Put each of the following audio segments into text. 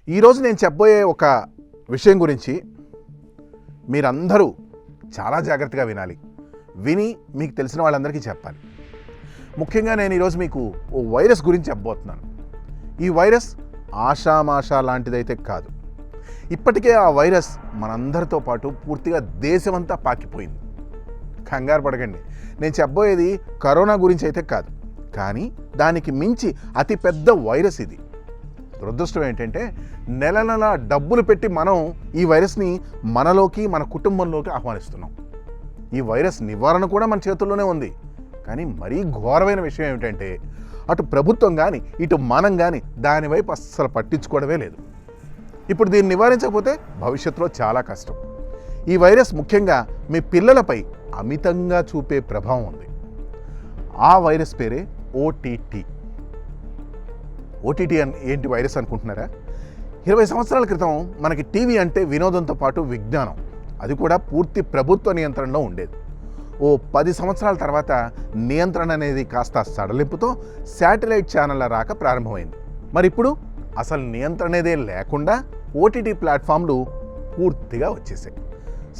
ఈరోజు నేను చెప్పబోయే ఒక విషయం గురించి మీరందరూ చాలా జాగ్రత్తగా వినాలి. విని మీకు తెలిసిన వాళ్ళందరికీ చెప్పాలి. ముఖ్యంగా నేను ఈరోజు మీకు ఓ వైరస్ గురించి చెప్పబోతున్నాను. ఈ వైరస్ ఆషామాషా లాంటిదైతే కాదు. ఇప్పటికే ఆ వైరస్ మనందరితో పాటు పూర్తిగా దేశమంతా పాకిపోయింది. కంగారు పడకండి, నేను చెప్పబోయేది కరోనా గురించి అయితే కాదు, కానీ దానికి మించి అతిపెద్ద వైరస్ ఇది. దురదృష్టం ఏంటంటే నెల నెల డబ్బులు పెట్టి మనం ఈ వైరస్ని మనలోకి, మన కుటుంబంలోకి ఆహ్వానిస్తున్నాం. ఈ వైరస్ నివారణ కూడా మన చేతుల్లోనే ఉంది. కానీ మరీ ఘోరమైన విషయం ఏమిటంటే అటు ప్రభుత్వం కానీ ఇటు మనం కానీ దానివైపు అస్సలు పట్టించుకోవడమే లేదు. ఇప్పుడు దీన్ని నివారించకపోతే భవిష్యత్తులో చాలా కష్టం. ఈ వైరస్ ముఖ్యంగా మీ పిల్లలపై అమితంగా చూపే ప్రభావం ఉంది. ఆ వైరస్ పేరే ఓటీటీ. ఓటీటీ ఏంటి వైరస్ అనుకుంటున్నారా? 20 సంవత్సరాల క్రితం మనకి టీవీ అంటే వినోదంతో పాటు విజ్ఞానం, అది కూడా పూర్తి ప్రభుత్వ నియంత్రణలో ఉండేది. ఓ 10 సంవత్సరాల తర్వాత నియంత్రణ అనేది కాస్త సడలింపుతో శాటిలైట్ ఛానళ్ళ రాక ప్రారంభమైంది. మరి ఇప్పుడు అసలు నియంత్రణదే లేకుండా ఓటీటీ ప్లాట్ఫామ్లు పూర్తిగా వచ్చేసాయి.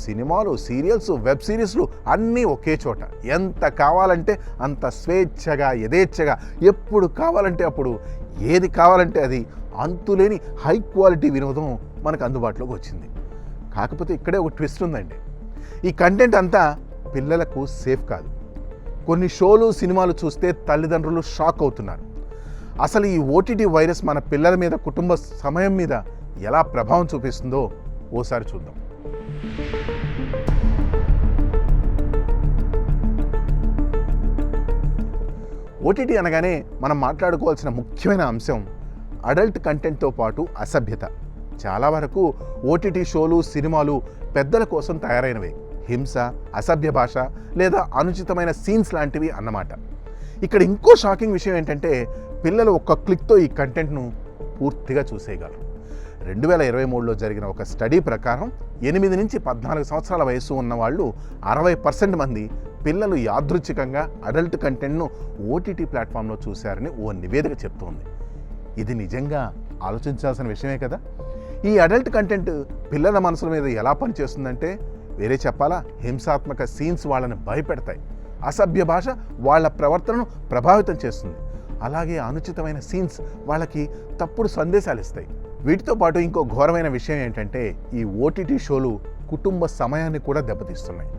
సినిమాలు, సీరియల్స్, వెబ్ సిరీస్లు అన్నీ ఒకే చోట. ఎంత కావాలంటే అంత స్వేచ్ఛగా, యథేచ్ఛగా, ఎప్పుడు కావాలంటే అప్పుడు, ఏది కావాలంటే అది, అంతులేని హై క్వాలిటీ వినోదం మనకు అందుబాటులోకి వచ్చింది. కాకపోతే ఇక్కడే ఒక ట్విస్ట్ ఉందండి. ఈ కంటెంట్ అంతా పిల్లలకు సేఫ్ కాదు. కొన్ని షోలు, సినిమాలు చూస్తే తల్లిదండ్రులు షాక్ అవుతున్నారు. అసలు ఈ ఓటీటీ వైరస్ మన పిల్లల మీద, కుటుంబ సమయం మీద ఎలా ప్రభావం చూపిస్తుందో ఓసారి చూద్దాం. ఓటీటీ అనగానే మనం మాట్లాడుకోవాల్సిన ముఖ్యమైన అంశం అడల్ట్ కంటెంట్తో పాటు అసభ్యత. చాలా వరకు ఓటీటీ షోలు, సినిమాలు పెద్దల కోసం తయారైనవే. హింస, అసభ్య భాష లేదా అనుచితమైన సీన్స్ లాంటివి అన్నమాట. ఇక్కడ ఇంకో షాకింగ్ విషయం ఏంటంటే పిల్లలు ఒక్క క్లిక్తో ఈ కంటెంట్ను పూర్తిగా చూసేయగలరు. 2023లో జరిగిన ఒక స్టడీ ప్రకారం 8 నుంచి 14 సంవత్సరాల వయసు ఉన్న వాళ్ళు 60% మంది పిల్లలు యాదృచ్ఛికంగా అడల్ట్ కంటెంట్ను ఓటీటీ ప్లాట్ఫామ్లో చూశారని ఓ నివేదిక చెప్తోంది. ఇది నిజంగా ఆలోచించాల్సిన విషయమే కదా. ఈ అడల్ట్ కంటెంట్ పిల్లల మనసుల మీద ఎలా పనిచేస్తుందంటే వేరే చెప్పాలా, హింసాత్మక సీన్స్ వాళ్ళని భయపెడతాయి. అసభ్య భాష వాళ్ళ ప్రవర్తనను ప్రభావితం చేస్తుంది. అలాగే అనుచితమైన సీన్స్ వాళ్ళకి తప్పుడు సందేశాలు ఇస్తాయి. వీటితో పాటు ఇంకో ఘోరమైన విషయం ఏంటంటే ఈ ఓటీటీ షోలు కుటుంబ సమయాన్ని కూడా దెబ్బతీస్తున్నాయి.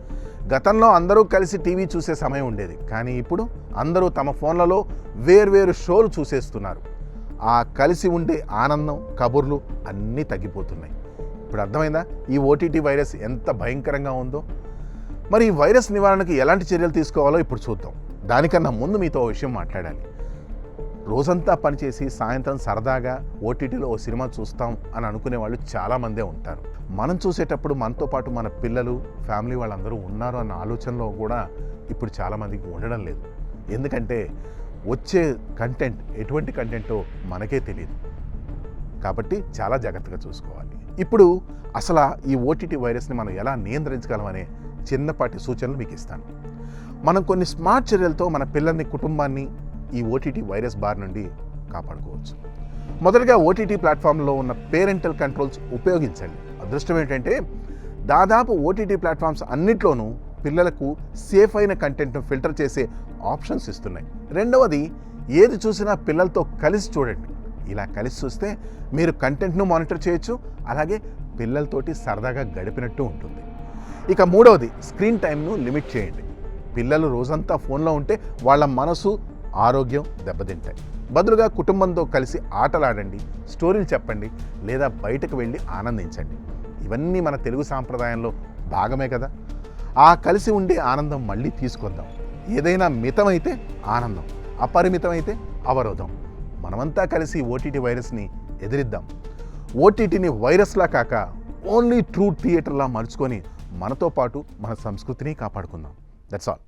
గతంలో అందరూ కలిసి టీవీ చూసే సమయం ఉండేది, కానీ ఇప్పుడు అందరూ తమ ఫోన్లలో వేర్వేరు షోలు చూసేస్తున్నారు. ఆ కలిసి ఉండే ఆనందం, కబుర్లు అన్నీ తగ్గిపోతున్నాయి. ఇప్పుడు అర్థమైందా ఈ ఓటీటీ వైరస్ ఎంత భయంకరంగా ఉందో? మరి ఈ వైరస్ నివారణకు ఎలాంటి చర్యలు తీసుకోవాలో ఇప్పుడు చూద్దాం. దానికన్నా ముందు మీతో ఓ విషయం మాట్లాడాలి. రోజంతా పనిచేసి సాయంత్రం సరదాగా ఓటీటీలో ఓ సినిమా చూస్తాం అని అనుకునే వాళ్ళు చాలామందే ఉంటారు. మనం చూసేటప్పుడు మనతో పాటు మన పిల్లలు, ఫ్యామిలీ వాళ్ళందరూ ఉన్నారు అన్న ఆలోచనలో కూడా ఇప్పుడు చాలామందికి ఉండడం లేదు. ఎందుకంటే వచ్చే కంటెంట్ ఎటువంటి కంటెంటో మనకే తెలియదు. కాబట్టి చాలా జాగ్రత్తగా చూసుకోవాలి. ఇప్పుడు అసలు ఈ ఓటీటీ వైరస్ని మనం ఎలా నియంత్రించగలమనే చిన్నపాటి సూచనలు మీకు ఇస్తాను. మనం కొన్ని స్మార్ట్ చర్యలతో మన పిల్లల్ని, కుటుంబాన్ని ఈ ఓటీటీ వైరస్ బారి నుండి కాపాడుకోవచ్చు. మొదటగా ఓటీటీ ప్లాట్ఫామ్లో ఉన్న పేరెంటల్ కంట్రోల్స్ ఉపయోగించండి. అదృష్టం ఏంటంటే దాదాపు ఓటీటీ ప్లాట్ఫామ్స్ అన్నిట్లోనూ పిల్లలకు సేఫ్ అయిన కంటెంట్ను ఫిల్టర్ చేసే ఆప్షన్స్ ఇస్తున్నాయి. రెండవది, ఏది చూసినా పిల్లలతో కలిసి చూడండి. ఇలా కలిసి చూస్తే మీరు కంటెంట్ను మానిటర్ చేయొచ్చు, అలాగే పిల్లలతోటి సరదాగా గడిపినట్టు ఉంటుంది. ఇక మూడవది, స్క్రీన్ టైంను లిమిట్ చేయండి. పిల్లలు రోజంతా ఫోన్లో ఉంటే వాళ్ళ మనసు, ఆరోగ్యం దెబ్బతింటాయి. బదులుగా కుటుంబంతో కలిసి ఆటలాడండి, స్టోరీలు చెప్పండి, లేదా బయటకు వెళ్ళి ఆనందించండి. ఇవన్నీ మన తెలుగు సాంప్రదాయంలో భాగమే కదా. ఆ కలిసి ఉండే ఆనందం మళ్ళీ తీసుకొద్దాం. ఏదైనా మితమైతే ఆనందం, అపరిమితమైతే అవరోధం. మనమంతా కలిసి ఓటీటీ వైరస్ని ఎదిరిద్దాం. ఓటీటీని వైరస్లా కాక ఓన్లీ ట్రూ థియేటర్లా మలుచుకొని మనతో పాటు మన సంస్కృతిని కాపాడుకుందాం. That's all.